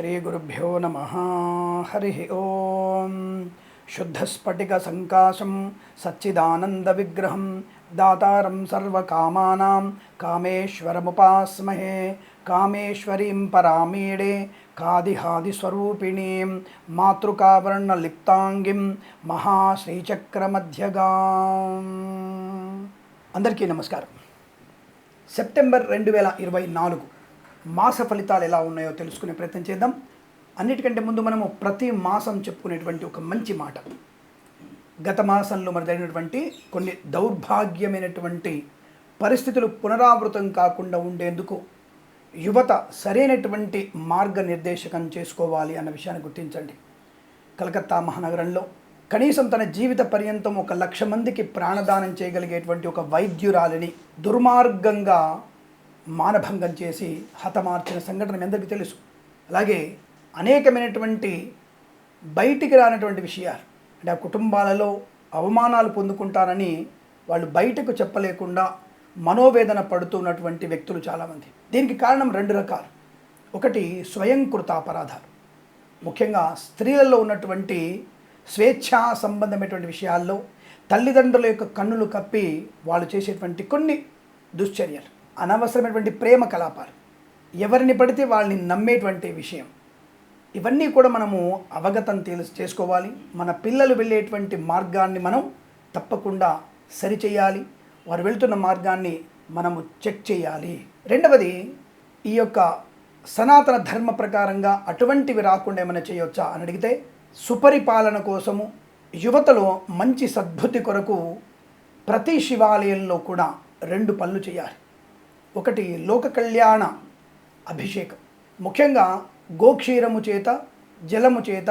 श्रीगुरुभ्यो नमः। हरिः ओं। शुद्धस्फटिकसङ्काशं सच्चिदानन्दविग्रहं दातारं सर्वकामानां कामेश्वरमुपास्महे। कामेश्वरीं परामीडे कादिहादिस्वरूपिणीं मातृकावर्णलिप्ताङ्गीं महाश्रीचक्रमध्यगाम्। అందరికీ నమస్కారం. సెప్టెంబర్ 2024 మాస ఫలితాలు ఎలా ఉన్నాయో తెలుసుకునే ప్రయత్నం చేద్దాం. అన్నిటికంటే ముందు మనము ప్రతి మాసం చెప్పుకునేటువంటి ఒక మంచి మాట, గత మాసంలో మరి జరిగినటువంటి కొన్ని దౌర్భాగ్యమైనటువంటి పరిస్థితులు పునరావృతం కాకుండా ఉండేందుకు యువత సరైనటువంటి మార్గనిర్దేశకం చేసుకోవాలి అన్న విషయాన్ని గుర్తించండి. కలకత్తా మహానగరంలో కనీసం తన జీవిత పర్యంతం 1,00,000 మందికి ప్రాణదానం చేయగలిగేటువంటి ఒక వైద్యురాలిని దుర్మార్గంగా మానభంగం చేసి హతమార్చిన సంఘటన మీ అందరికీ తెలుసు. అలాగే అనేకమైనటువంటి బయటికి రానటువంటి విషయాలు, అంటే ఆ కుటుంబాలలో అవమానాలు పొందుకుంటారని వాళ్ళు బయటకు చెప్పలేకుండా మనోవేదన పడుతున్నటువంటి వ్యక్తులు చాలామంది. దీనికి కారణం 2 రకాలు. ఒకటి స్వయంకృత అపరాధాలు, ముఖ్యంగా స్త్రీలలో ఉన్నటువంటి స్వేచ్ఛా సంబంధమైనటువంటి విషయాల్లో తల్లిదండ్రుల యొక్క కన్నులు కప్పి వాళ్ళు చేసేటువంటి కొన్ని దుశ్చర్యలు, అనవసరమైనటువంటి ప్రేమ కలాపాలు, ఎవరిని పడితే వాళ్ళని నమ్మేటువంటి విషయం, ఇవన్నీ కూడా మనము అవగతం చేసుకోవాలి. మన పిల్లలు వెళ్ళేటువంటి మార్గాన్ని మనం తప్పకుండా సరిచేయాలి. వారు వెళ్తున్న మార్గాన్ని మనము చెక్ చేయాలి. రెండవది, ఈ యొక్క సనాతన ధర్మ ప్రకారంగా అటువంటివి రాకుండా ఏమైనా చేయవచ్చా అని అడిగితే, సుపరిపాలన కోసము యువతలో మంచి సద్బుద్ధి కొరకు ప్రతి శివాలయంలో కూడా 2 పనులు చేయాలి. ఒకటి లోక కళ్యాణ అభిషేకం, ముఖ్యంగా గోక్షీరము చేత, జలము చేత,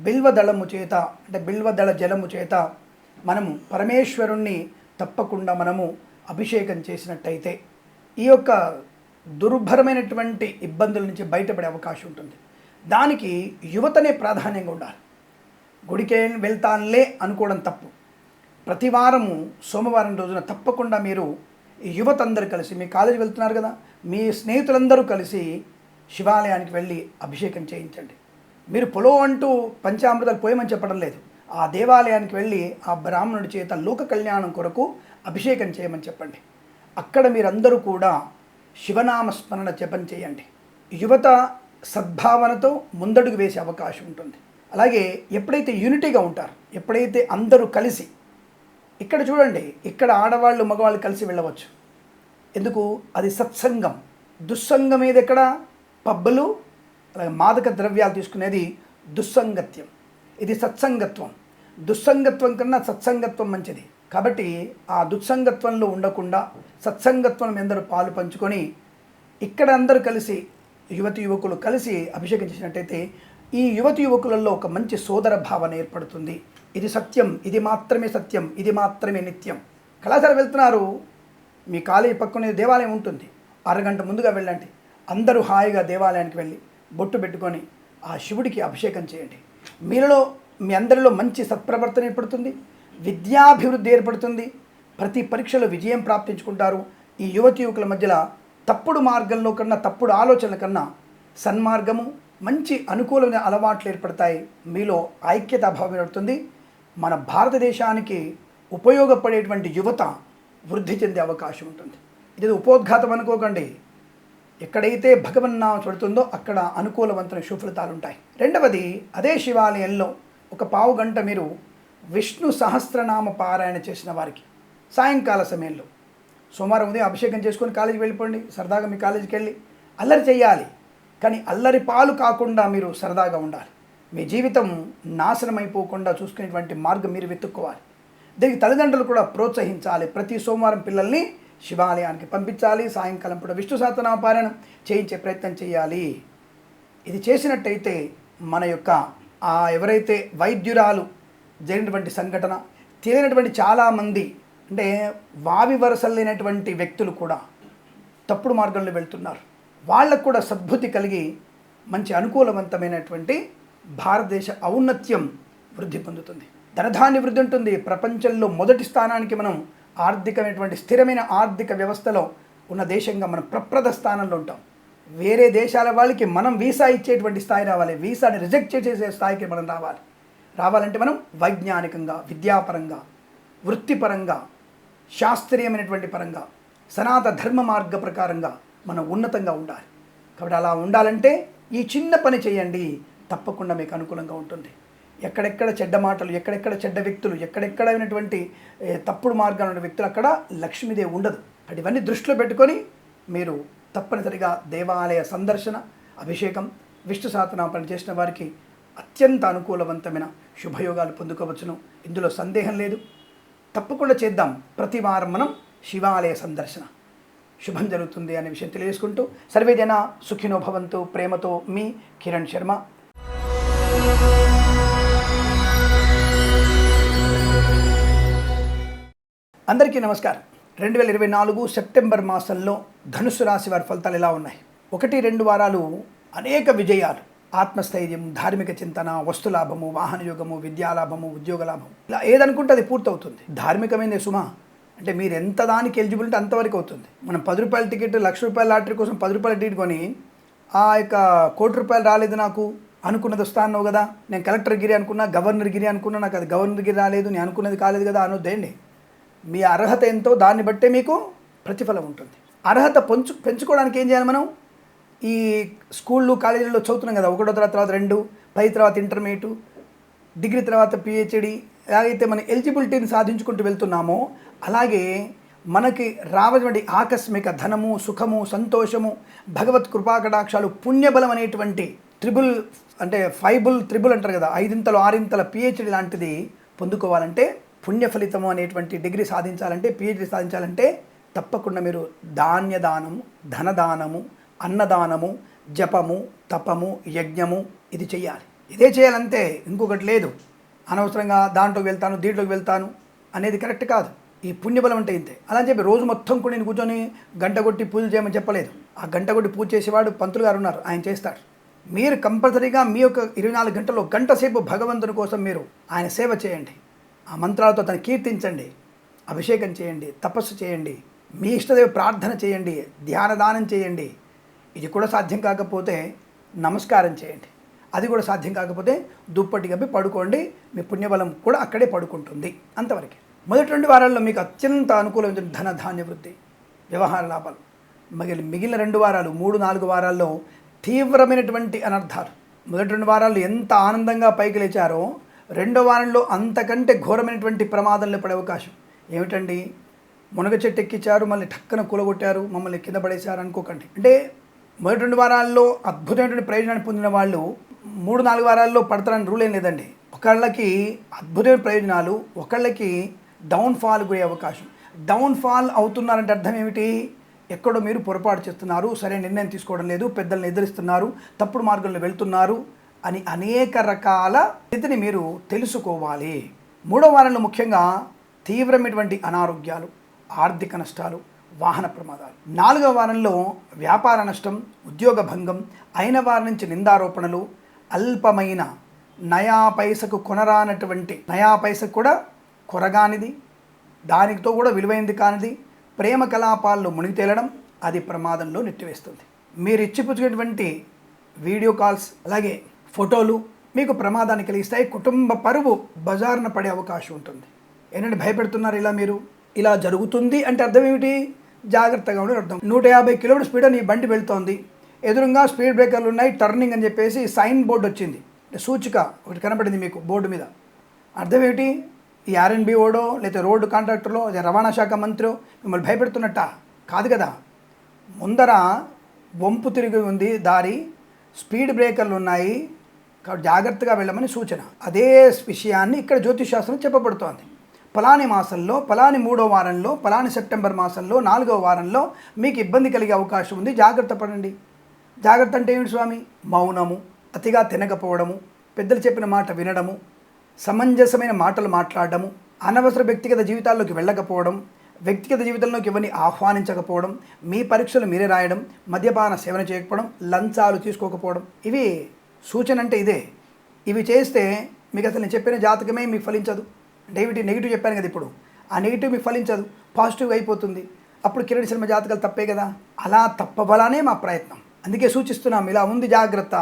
బిల్వదళము చేత, అంటే బిల్వదళ జలము చేత మనము పరమేశ్వరుణ్ణి తప్పకుండా మనము అభిషేకం చేసినట్టయితే ఈ యొక్క దుర్భరమైనటువంటి ఇబ్బందుల నుంచి బయటపడే అవకాశం ఉంటుంది. దానికి యువతనే ప్రాధాన్యంగా ఉండాలి. గుడికే వెళ్తానులే అనుకోవడం తప్పు. ప్రతి వారము సోమవారం రోజున తప్పకుండా మీరు యువత అందరూ కలిసి, మీ కాలేజీ వెళ్తున్నారు కదా, మీ స్నేహితులందరూ కలిసి శివాలయానికి వెళ్ళి అభిషేకం చేయించండి. మీరు పొలో అంటూ పంచామృతాలు పోయమని చెప్పడం లేదు. ఆ దేవాలయానికి వెళ్ళి ఆ బ్రాహ్మణుడి చేత లోక కళ్యాణం కొరకు అభిషేకం చేయమని చెప్పండి. అక్కడ మీరందరూ కూడా శివనామస్మరణ జపం చేయండి. యువత సద్భావనతో ముందడుగు వేసే అవకాశం ఉంటుంది. అలాగే ఎప్పుడైతే యూనిటీగా ఉంటారు, ఎప్పుడైతే అందరూ కలిసి, ఇక్కడ చూడండి, ఇక్కడ ఆడవాళ్ళు మగవాళ్ళు కలిసి వెళ్ళవచ్చు. ఎందుకు? అది సత్సంగం. దుస్సంగం ఏది? ఎక్కడ? పబ్బులు, అలాగే మాదక ద్రవ్యాలు తీసుకునేది దుస్సంగత్యం. ఇది సత్సంగత్వం. దుస్సంగత్వం కన్నా సత్సంగత్వం మంచిది. కాబట్టి ఆ దుస్సంగత్వంలో ఉండకుండా సత్సంగత్వం అందరూ పాలు పంచుకొని ఇక్కడ అందరూ కలిసి, యువతి యువకులు కలిసి అభిషేకం చేసినట్టయితే ఈ యువతి యువకులలో ఒక మంచి సోదర భావన ఏర్పడుతుంది. ఇది సత్యం, ఇది మాత్రమే సత్యం, ఇది మాత్రమే నిత్యం. కళాశాల వెళ్తున్నారు, మీ కాలేజీ పక్కనే దేవాలయం ఉంటుంది, అరగంట ముందుగా వెళ్ళండి. అందరూ హాయిగా దేవాలయానికి వెళ్ళి బొట్టు పెట్టుకొని ఆ శివుడికి అభిషేకం చేయండి. మీలో, మీ అందరిలో మంచి సత్ప్రవర్తన ఏర్పడుతుంది, విద్యాభివృద్ధి ఏర్పడుతుంది, ప్రతి పరీక్షలో విజయం ప్రాప్తించుకుంటారు. ఈ యువతి యువకుల మధ్యలో తప్పుడు మార్గంలో కన్నా, తప్పుడు ఆలోచనల కన్నా సన్మార్గము, మంచి అనుకూలమైన అలవాట్లు ఏర్పడతాయి. మీలో ఐక్యతా భావం ఏర్పడుతుంది. మన భారతదేశానికి ఉపయోగపడేటువంటి యువత వృద్ధి చెందే అవకాశం ఉంటుంది. ఇది ఉపోద్ఘాతం అనుకోకండి. ఎక్కడైతే భగవన్నామం పడుతుందో అక్కడ అనుకూలవంతమైన సుఫలితాలు ఉంటాయి. రెండవది, అదే శివాలయంలో ఒక పావు గంట మీరు విష్ణు సహస్రనామ పారాయణ చేసిన వారికి సాయంకాల సమయంలో, సోమవారం ఉదయం అభిషేకం చేసుకొని కాలేజీకి వెళ్ళిపోండి. సరదాగా మీ కాలేజీకి వెళ్ళి అల్లరి చేయాలి, కానీ అల్లరి పాలు కాకుండా మీరు సరదాగా ఉండాలి. మీ జీవితం నాశనం అయిపోకుండా చూసుకునేటువంటి మార్గం మీరు వెతుక్కోవాలి. దీనికి తల్లిదండ్రులు కూడా ప్రోత్సహించాలి. ప్రతి సోమవారం పిల్లల్ని శివాలయానికి పంపించాలి. సాయంకాలం పూట విష్ణు సహస్రనామ పారాయణం చేయించే ప్రయత్నం చేయాలి. ఇది చేసినట్టయితే మన యొక్క ఎవరైతే వైద్యురాలు జరిగినటువంటి సంఘటన తెలియనటువంటి చాలామంది, అంటే వావి వరసలు లేనటువంటి వ్యక్తులు కూడా తప్పుడు మార్గంలో వెళ్తున్నారు. వాళ్ళకు కూడా సద్బుద్ధి కలిగి మంచి అనుకూలవంతమైనటువంటి భారతదేశ ఔన్నత్యం వృద్ధి పొందుతుంది. ధనధాన్య వృద్ధి ఉంటుంది. ప్రపంచంలో మొదటి స్థానానికి మనం ఆర్థికమైనటువంటి స్థిరమైన ఆర్థిక వ్యవస్థలో ఉన్న దేశంగా మనం ప్రప్రథ స్థానంలో ఉంటాం. వేరే దేశాల వాళ్ళకి మనం వీసా ఇచ్చేటువంటి స్థాయి రావాలి, వీసాని రిజెక్ట్ చేసే స్థాయికి మనం రావాలంటే మనం వైజ్ఞానికంగా, విద్యాపరంగా, వృత్తిపరంగా, శాస్త్రీయమైనటువంటి పరంగా, సనాతన ధర్మ మార్గ ప్రకారంగా మనం ఉన్నతంగా ఉండాలి. కాబట్టి అలా ఉండాలంటే ఈ చిన్న పని చేయండి, తప్పకుండా మీకు అనుకూలంగా ఉంటుంది. ఎక్కడెక్కడ చెడ్డ మాటలు, ఎక్కడెక్కడ చెడ్డ వ్యక్తులు, ఎక్కడెక్కడైనటువంటి తప్పుడు మార్గాలు ఉన్న వ్యక్తులు అక్కడ లక్ష్మీదేవి ఉండదు. అంటే ఇవన్నీ దృష్టిలో పెట్టుకొని మీరు తప్పనిసరిగా దేవాలయ సందర్శన, అభిషేకం, విష్ణు సహస్రనామం చేసిన వారికి అత్యంత అనుకూలవంతమైన శుభయోగాలు పొందుకోవచ్చును. ఇందులో సందేహం లేదు. తప్పకుండా చేద్దాం. ప్రతి వారం మనం శివాలయ సందర్శన, శుభం జరుగుతుంది అనే విషయం తెలియజేసుకుంటూ సర్వే జన సుఖినో భవంతు. ప్రేమతో మీ కిరణ్ శర్మ. అందరికీ నమస్కారం. 2024 సెప్టెంబర్ మాసంలో ధనుస్సు రాశి వారి ఫలితాలు ఎలా ఉన్నాయి? 1-2 వారాలు అనేక విజయాలు, ఆత్మస్థైర్యం, ధార్మిక చింతన, వస్తులాభము, వాహన యోగము, విద్యాలాభము, ఉద్యోగ లాభం, ఇలా ఏదనుకుంటే అది పూర్తవుతుంది. ధార్మికమైన సుమ అంటే మీరు ఎంత దానికి ఎలిజిబుల్ అంటే అంతవరకు అవుతుంది. మనం 10 రూపాయల టికెట్, ₹1,00,000 లాటరీ కోసం 10 రూపాయల టికెట్ కొని ఆ యొక్క ₹1,00,00,000 రాలేదు నాకు, అనుకున్నది వస్తాను కదా, నేను కలెక్టర్ గిరి అనుకున్నా, గవర్నర్ గిరి అనుకున్నా, నాకు అది గవర్నర్ గిరి రాలేదు, నేను అనుకున్నది కాలేదు కదా అనొద్దండి. మీ అర్హత ఎంతో దాన్ని బట్టే మీకు ప్రతిఫలం ఉంటుంది. అర్హత పెంచుకోవడానికి ఏం చేయాలి? మనం ఈ స్కూళ్ళు, కాలేజీల్లో చదువుతున్నాం కదా, 1వ తరగతి తర్వాత 2, 10 తర్వాత ఇంటర్మీడియట్, డిగ్రీ తర్వాత పిహెచ్డి, ఎలాగైతే మన ఎలిజిబిలిటీని సాధించుకుంటూ వెళ్తున్నామో అలాగే మనకి రావటువంటి ఆకస్మిక ధనము, సుఖము, సంతోషము, భగవత్ కృపాకటాక్షాలు, పుణ్యబలం అనేటువంటి త్రిబుల్ అంటే 5 అంటారు కదా, 5 6 పిహెచ్డి లాంటిది పొందుకోవాలంటే, పుణ్య ఫలితము అనేటువంటి డిగ్రీ సాధించాలంటే, పిహెచ్డి సాధించాలంటే తప్పకుండా మీరు ధాన్యదానము, ధనదానము, అన్నదానము, జపము, తపము, యజ్ఞము ఇది చేయాలి. ఇదే చేయాలంతే, ఇంకొకటి లేదు. అనవసరంగా దాంట్లోకి వెళ్తాను, దీంట్లోకి వెళ్తాను అనేది కరెక్ట్ కాదు. ఈ పుణ్యబలం అంటే ఇంతే. అలా అని చెప్పి రోజు మొత్తం కూడా నేను కూర్చొని గంట కొట్టి పూజ చేయమని చెప్పలేదు. ఆ గంట కొట్టి పూజ చేసేవాడు పంతులు గారు ఉన్నారు, ఆయన చేస్తాడు. మీరు కంపల్సరీగా మీ యొక్క 24 గంటల్లో గంట సేపు భగవంతుని కోసం మీరు ఆయన సేవ చేయండి. ఆ మంత్రాలతో తను కీర్తించండి, అభిషేకం చేయండి, తపస్సు చేయండి, మీ ఇష్టదేవ ప్రార్థన చేయండి, ధ్యానదానం చేయండి. ఇది కూడా సాధ్యం కాకపోతే నమస్కారం చేయండి. అది కూడా సాధ్యం కాకపోతే దుప్పటి కప్పి పడుకోండి. మీ పుణ్యబలం కూడా అక్కడే పడుకుంటుంది. అంతవరకే. మొదటి 2 వారాల్లో మీకు అత్యంత అనుకూలమైన ధన ధాన్య వృద్ధి, వ్యవహార లాభాలు. మిగిలిన 2 వారాలు, 3-4 వారాల్లో తీవ్రమైనటువంటి అనర్థాలు. మొదటి 2 వారాల్లో ఎంత ఆనందంగా పైకి లేచారో 2వ వారంలో అంతకంటే ఘోరమైనటువంటి ప్రమాదంలో పడే అవకాశం. ఏమిటండి? మునగ చెట్టు ఎక్కించారు, మళ్ళీ టక్కన కూలగొట్టారు, మమ్మల్ని కింద పడేశారు అనుకోకండి. అంటే మొదటి 2 వారాల్లో అద్భుతమైనటువంటి ప్రయోజనాన్ని పొందిన వాళ్ళు 3-4 వారాల్లో పడతారని రూల్ ఏం లేదండి. ఒకళ్ళకి అద్భుతమైన ప్రయోజనాలు, ఒకళ్ళకి డౌన్ఫాల్ గురే అవకాశం. డౌన్ఫాల్ అవుతున్నారంటే అర్థం ఏమిటి? ఎక్కడో మీరు పొరపాటు చేస్తున్నారు, సరైన నిర్ణయం తీసుకోవడం లేదు, పెద్దల్ని ఎదిరిస్తున్నారు, తప్పుడు మార్గంలో వెళ్తున్నారు అని అనేక రకాల స్థితిని మీరు తెలుసుకోవాలి. 3వ వారంలో ముఖ్యంగా తీవ్రమైనటువంటి అనారోగ్యాలు, ఆర్థిక నష్టాలు, వాహన ప్రమాదాలు. 4వ వారంలో వ్యాపార నష్టం, ఉద్యోగ భంగం, అయిన వారి నుంచి నిందారోపణలు, అల్పమైన నయా పైసకు కొనరానటువంటి, నయా పైసకు కూడా కొరగానిది, దానితో కూడా విలువైనది కానిది ప్రేమ కలాపాల్లో మునిగి తేలడం, అది ప్రమాదంలో నెట్టివేస్తుంది. మీరు ఇచ్చిపుచ్చుకునేటువంటి వీడియో కాల్స్, అలాగే ఫోటోలు మీకు ప్రమాదాన్ని కలిగిస్తాయి. కుటుంబ పరువు బజారున పడే అవకాశం ఉంటుంది. ఏంటంటే భయపెడుతున్నారు ఇలా, మీరు ఇలా జరుగుతుంది అంటే అర్థం ఏమిటి? జాగ్రత్తగా ఉండే అర్థం. 150 కిలోమీటర్ స్పీడ్ నీ బండి వెళ్తోంది, ఎదురుగా స్పీడ్ బ్రేకర్లు ఉన్నాయి, టర్నింగ్ అని చెప్పేసి సైన్ బోర్డు వచ్చింది, సూచిక ఒకటి కనపడింది మీకు బోర్డు మీద. అర్థం ఏమిటి? ఈ ఆర్ఎన్బి ఓడో లేకపోతే రోడ్డు కాంట్రాక్టర్లో, రవాణా శాఖ మంత్రో మిమ్మల్ని భయపెడుతున్నట్ట కాదు కదా. ముందర వంపు తిరిగి ఉంది దారి, స్పీడ్ బ్రేకర్లు ఉన్నాయి, కాబట్టి జాగ్రత్తగా వెళ్ళమని సూచన. అదే విషయాన్ని ఇక్కడ జ్యోతిష్ శాస్త్రం చెప్పబడుతోంది. పలాని మాసంలో, పలాని 3వ వారంలో, పలాని సెప్టెంబర్ మాసంలో, 4వ వారంలో మీకు ఇబ్బంది కలిగే అవకాశం ఉంది, జాగ్రత్త పడండి. జాగ్రత్త అంటే ఏమిటి స్వామి? మౌనము, అతిగా తినకపోవడము, పెద్దలు చెప్పిన మాట వినడము, సమంజసమైన మాటలు మాట్లాడడము, అనవసర వ్యక్తిగత జీవితాల్లోకి వెళ్ళకపోవడం, వ్యక్తిగత జీవితంలోకి ఎవరిని ఆహ్వానించకపోవడం, మీ పరీక్షలు మీరే రాయడం, మద్యపాన సేవన చేయకపోవడం, లంచాలు తీసుకోకపోవడం, ఇవి సూచన అంటే ఇదే. ఇవి చేస్తే మీకు అసలు నేను చెప్పిన జాతకమే మీకు ఫలించదు. అంటే ఏమిటి? నెగిటివ్ చెప్పాను కదా, ఇప్పుడు ఆ నెగిటివ్ మీకు ఫలించదు, పాజిటివ్ అయిపోతుంది. అప్పుడు కిరణ్ శర్మ జాతకాలు తప్పే కదా. అలా తప్పబలానే మా ప్రయత్నం. అందుకే సూచిస్తున్నాం, ఇలా ఉంది జాగ్రత్త,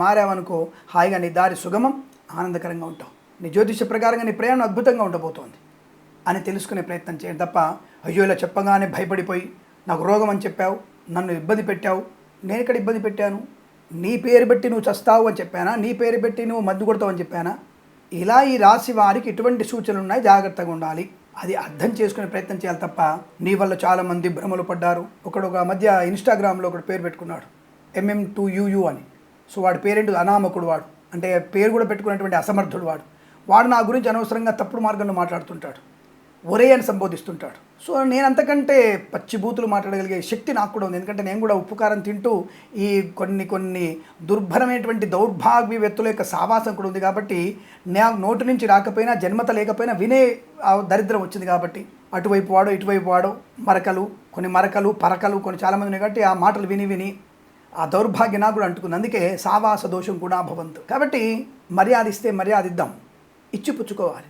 మారావనుకో హాయిగా నీ దారి సుగమం, ఆనందకరంగా ఉంటావు, నీ జ్యోతిష ప్రకారంగా నీ ప్రయాణం అద్భుతంగా ఉండబోతోంది అని తెలుసుకునే ప్రయత్నం చేయండి తప్ప, అయ్యో ఇలా చెప్పగానే భయపడిపోయి నాకు రోగం అని చెప్పావు, నన్ను ఇబ్బంది పెట్టావు, నేను ఇక్కడ ఇబ్బంది పెట్టాను, నీ పేరు పెట్టి నువ్వు చస్తావు అని చెప్పానా, నీ పేరు పెట్టి నువ్వు మద్దు కొడతావు అని చెప్పానా, ఇలా ఈ రాశి వారికి ఎటువంటి సూచనలు ఉన్నాయి, జాగ్రత్తగా ఉండాలి, అది అర్థం చేసుకునే ప్రయత్నం చేయాలి తప్ప, నీ వల్ల చాలామంది భ్రమలు పడ్డారు. ఒక మధ్య ఇన్స్టాగ్రామ్లో ఒకటి పేరు పెట్టుకున్నాడు MM2UU అని. సో వాడి పేరేంటి, అనామకుడు వాడు, అంటే పేరు కూడా పెట్టుకున్నటువంటి అసమర్థుడు వాడు నా గురించి అనవసరంగా తప్పుడు మార్గంలో మాట్లాడుతుంటాడు, ఒరే అని సంబోధిస్తుంటాడు. సో నేను అంతకంటే పచ్చి బూతులు మాట్లాడగలిగే శక్తి నాకు కూడా ఉంది, ఎందుకంటే నేను కూడా ఉప్పు కారం తింటూ ఈ కొన్ని దుర్భరమైనటువంటి దౌర్భాగ్య వ్యక్తుల యొక్క సావాసం కూడా ఉంది కాబట్టి, నా నోటి నుంచి రాకపోయినా జన్మత లేకపోయినా వినే దరిద్రం వచ్చింది కాబట్టి, అటువైపు వాడో ఇటువైపు వాడో కొన్ని మరకలు పరకలు కొన్ని చాలామంది ఉన్నాయి కాబట్టి ఆ మాటలు విని ఆ దౌర్భాగ్యం నాకు కూడా అంటుకుంది. అందుకే సావాస దోషం కూడా భవంతు. కాబట్టి మర్యాద ఇస్తే మర్యాద ఇద్దాం, ఇచ్చిపుచ్చుకోవాలి.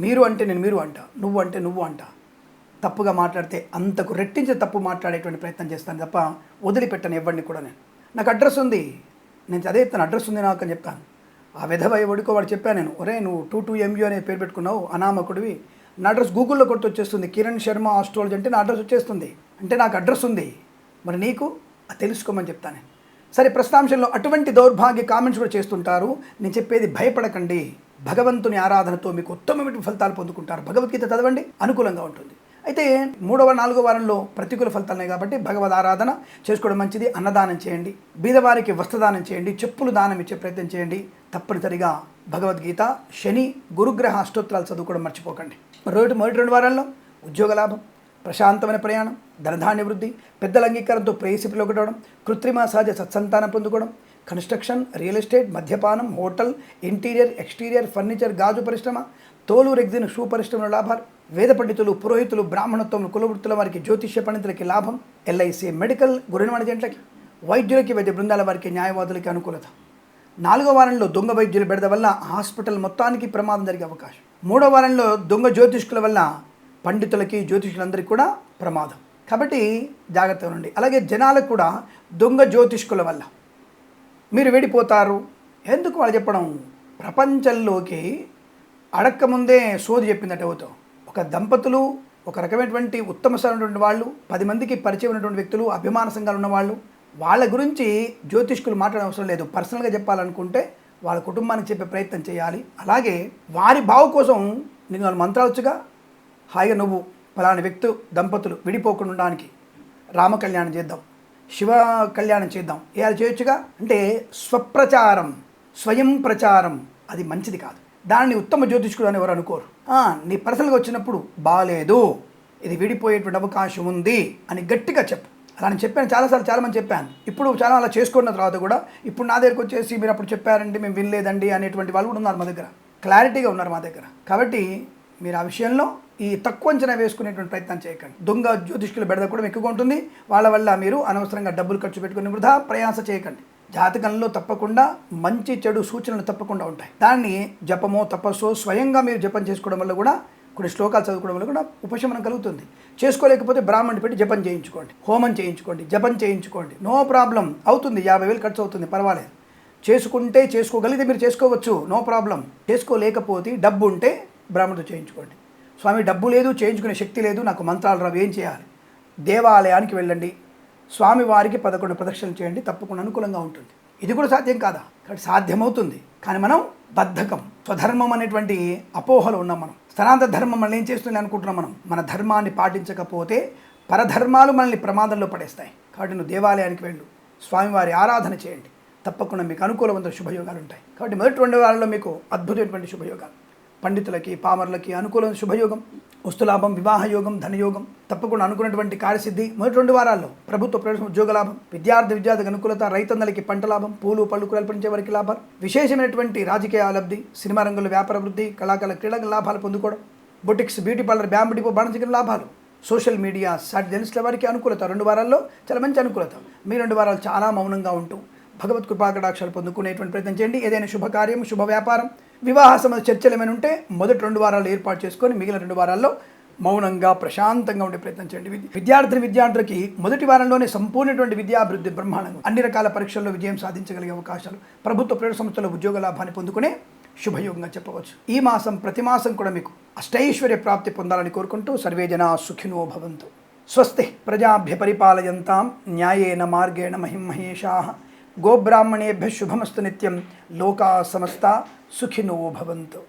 మీరు అంటే నేను మీరు అంటా, నువ్వు అంటే నువ్వు అంటా. తప్పుగా మాట్లాడితే అంతకు రెట్టించి తప్పు మాట్లాడేటువంటి ప్రయత్నం చేస్తాను తప్ప వదిలిపెట్టను ఎవరిని కూడా. నాకు అడ్రస్ ఉంది, నేను చదివేస్తాను, అడ్రస్ ఉంది నాకు అని చెప్తాను. ఆ విధవ ఎవడికో వాడు చెప్పాను నేను, ఒరే నువ్వు 22MU అనే పేరు పెట్టుకున్నావు, అనామకుడివి, నా అడ్రస్ గూగుల్లో కొట్టి వచ్చేస్తుంది, కిరణ్ శర్మ ఆస్ట్రాలజీ అంటే నా అడ్రస్ వచ్చేస్తుంది, అంటే నాకు అడ్రస్ ఉంది, మరి నీకు తెలుసుకోమని చెప్తాను. సరే, ప్రస్తాంశంలో అటువంటి దౌర్భాగ్య కామెంట్స్ కూడా చేస్తుంటారు. నేను చెప్పేది భయపడకండి, భగవంతుని ఆరాధనతో మీకు ఉత్తమమైన ఫలితాలు పొందుకుంటారు. భగవద్గీత చదవండి, అనుకూలంగా ఉంటుంది. అయితే 3వ 4వ వారంలో ప్రతికూల ఫలితాలున్నాయి కాబట్టి భగవద్ ఆరాధన చేసుకోవడం మంచిది. అన్నదానం చేయండి, బీదవారికి వస్త్రదానం చేయండి, చెప్పులు దానం ఇచ్చే ప్రయత్నం చేయండి. తప్పనిసరిగా భగవద్గీత, శని, గురుగ్రహ అష్టోత్తరాలు చదువుకోవడం మర్చిపోకండి. మొదటి 2 వారాల్లో ఉద్యోగ లాభం, ప్రశాంతమైన ప్రయాణం, ధనధాన్య వృద్ధి, పెద్దల అంగీకారంతో ప్రేయసి పిలువగడవడం, కృత్రిమ సహజ సత్సంతానం పొందుకోవడం, కన్స్ట్రక్షన్, రియల్ ఎస్టేట్, మద్యపానం, హోటల్, ఇంటీరియర్, ఎక్స్టీరియర్, ఫర్నిచర్, గాజు పరిశ్రమ, తోలు రెగ్జిన్, షూ పరిశ్రమల లాభాలు, వేద పండితులు, పురోహితులు, బ్రాహ్మణత్వం, కులవృత్తుల వారికి, జ్యోతిష్య పండితులకి లాభం, LIC, మెడికల్, గురినవాణి జంటలకి, వైద్యులకి, వైద్య బృందాల వారికి, న్యాయవాదులకి అనుకూలత. 4వ వారంలో దొంగ వైద్యుల బెడద వల్ల హాస్పిటల్ మొత్తానికి ప్రమాదం జరిగే అవకాశం. 3వ వారంలో దొంగ జ్యోతిష్కుల వల్ల పండితులకి, జ్యోతిష్కులందరికీ కూడా ప్రమాదం. కాబట్టి జాగ్రత్తగా ఉండండి. అలాగే జనాలకు కూడా దొంగ జ్యోతిష్కుల వల్ల మీరు విడిపోతారు. ఎందుకు వాళ్ళు చెప్పడం, ప్రపంచంలోకి అడక్కముందే సోది చెప్పిందట అవుతాం. ఒక దంపతులు, ఒక రకమైనటువంటి ఉత్తమమైనటువంటి వాళ్ళు, 10 మందికి పరిచయం ఉన్నటువంటి వ్యక్తులు, అభిమాన సంఘాలు ఉన్నవాళ్ళు, వాళ్ళ గురించి జ్యోతిష్కులు మాట్లాడే అవసరం లేదు. పర్సనల్గా చెప్పాలనుకుంటే వాళ్ళ కుటుంబానికి చెప్పే ప్రయత్నం చేయాలి. అలాగే వారి బావు కోసం నేను వాళ్ళు మంత్రాలొచ్చుగా, హాయిగా నువ్వు ఫలాని వ్యక్తి దంపతులు విడిపోకుండా ఉండడానికి రామ కళ్యాణం చేద్దాం, శివ కళ్యాణం చేద్దాం, ఏది చేయొచ్చుగా. అంటే స్వప్రచారం, స్వయం ప్రచారం అది మంచిది కాదు. దాన్ని ఉత్తమ జ్యోతిష్కుడు అని ఎవరు అనుకోరు. నీ పర్సనల్గా వచ్చినప్పుడు బాగాలేదు, ఇది విడిపోయేటువంటి అవకాశం ఉంది అని గట్టిగా చెప్పు. అలా నేను చెప్పాను చాలాసార్లు, చాలామంది చెప్పాను. ఇప్పుడు చాలా అలా చేసుకున్న తర్వాత కూడా ఇప్పుడు నా దగ్గరకు వచ్చేసి మీరు అప్పుడు చెప్పారండి మేము వినలేదండి అనేటువంటి వాళ్ళు కూడా ఉన్నారు మా దగ్గర, క్లారిటీగా ఉన్నారు మా దగ్గర. కాబట్టి మీరు ఆ విషయంలో ఈ తక్కువ అంచనా వేసుకునేటువంటి ప్రయత్నం చేయకండి. దొంగ జ్యోతిష్కుల బెడద కూడా ఎక్కువగా ఉంటుంది. వాళ్ళ వల్ల మీరు అనవసరంగా డబ్బులు ఖర్చు పెట్టుకుని వృధా ప్రయాస చేయకండి. జాతకంలో తప్పకుండా మంచి చెడు సూచనలు తప్పకుండా ఉంటాయి. దాన్ని జపమో తపస్సో స్వయంగా మీరు జపం చేసుకోవడం వల్ల కూడా, కొన్ని శ్లోకాలు చదువుకోవడం వల్ల కూడా ఉపశమనం కలుగుతుంది. చేసుకోలేకపోతే బ్రాహ్మణుడి పెట్టి జపం చేయించుకోండి, హోమం చేయించుకోండి, జపం చేయించుకోండి, నో ప్రాబ్లం. అవుతుంది, 50,000 ఖర్చు అవుతుంది, పర్వాలేదు. చేసుకుంటే చేసుకోగలిగితే మీరు చేసుకోవచ్చు, నో ప్రాబ్లం. చేసుకోలేకపోతే డబ్బు ఉంటే బ్రాహ్మణుడితో చేయించుకోండి. స్వామి డబ్బు లేదు, చేయించుకునే శక్తి లేదు, నాకు మంత్రాలు రావు, ఏం చేయాలి? దేవాలయానికి వెళ్ళండి, స్వామివారికి 11 ప్రదక్షిణలు చేయండి, తప్పకుండా అనుకూలంగా ఉంటుంది. ఇది కూడా సాధ్యం కాదా? కాబట్టి సాధ్యమవుతుంది. కానీ మనం బద్ధకం, స్వధర్మం అనేటువంటి అపోహలు ఉన్నాం. మనం సనాతన ధర్మం మనల్ని ఏం చేస్తుంది అనుకుంటున్నాం. మన ధర్మాన్ని పాటించకపోతే పరధర్మాలు మనల్ని ప్రమాదంలో పడేస్తాయి. కాబట్టి నువ్వు దేవాలయానికి వెళ్ళు, స్వామివారి ఆరాధన చేయండి, తప్పకుండా మీకు అనుకూలవంతమైన శుభయోగాలు ఉంటాయి. కాబట్టి మొదటి 2 వారాల్లో మీకు అద్భుతమైనటువంటి శుభయోగాలు, పండితులకి, పామరులకి అనుకూలమైన శుభయోగం, వస్తులాభం, వివాహ యోగం, ధనయోగం, తప్పకుండా అనుకున్నటువంటి కార్యసిద్ధి. మొదటి 2 వారాల్లో ప్రభుత్వ ప్రవేశం, ఉద్యోగ లాభం, విద్యార్థికి అనుకూలత, రైతన్నలకి పంట లాభం, పూలు పళ్ళు కూరలు పండించే వారికి లాభాలు, విశేషమైనటువంటి రాజకీయ లబ్ధి, సినిమా రంగంలో వ్యాపార వృద్ధి, కళాకారుల క్రీడా లాభాలు పొందుకోవడం, boutiques, beauty parlour, bamboo depot, బాణచిగిన లాభాలు, సోషల్ మీడియా, జర్నలిస్టుల వారికి అనుకూలత. 2 వారాల్లో చాలా మంచి అనుకూలత. మీ 2 వారాలు చాలా మౌనంగా ఉంటూ భగవత్ కృపాకటాక్షాలు పొందుకునేటువంటి ప్రయత్నం చేయండి. ఏదైనా శుభకార్యం, శుభ వ్యాపారం, వివాహ సంబంధ చర్చలు ఏమైనా ఉంటే మొదటి 2 వారాలు ఏర్పాటు చేసుకొని మిగిలిన 2 వారాల్లో మౌనంగా ప్రశాంతంగా ఉండే ప్రయత్నం చేయండి. విద్యార్థులకి మొదటి వారంలోనే సంపూర్ణటువంటి విద్యాభివృద్ధి బ్రహ్మాండంగా, అన్ని రకాల పరీక్షల్లో విజయం సాధించగలిగే అవకాశాలు, ప్రభుత్వ ప్రైవేట్ సంస్థల ఉద్యోగ లాభాన్ని పొందుకునే శుభయోగంగా చెప్పవచ్చు. ఈ మాసం ప్రతి మాసం కూడా మీకు అష్టైశ్వర్య ప్రాప్తి పొందాలని కోరుకుంటూ సర్వే జనా సుఖినో భవంతు. స్వస్తి ప్రజాభ్య పరిపాలయంతాం న్యాయేన మార్గేణ మహిమహేషాః. గోబ్రాహ్మణేభ్యః శుభమస్తు నిత్యం. లోకా సమస్తా సుఖినో భవంతు.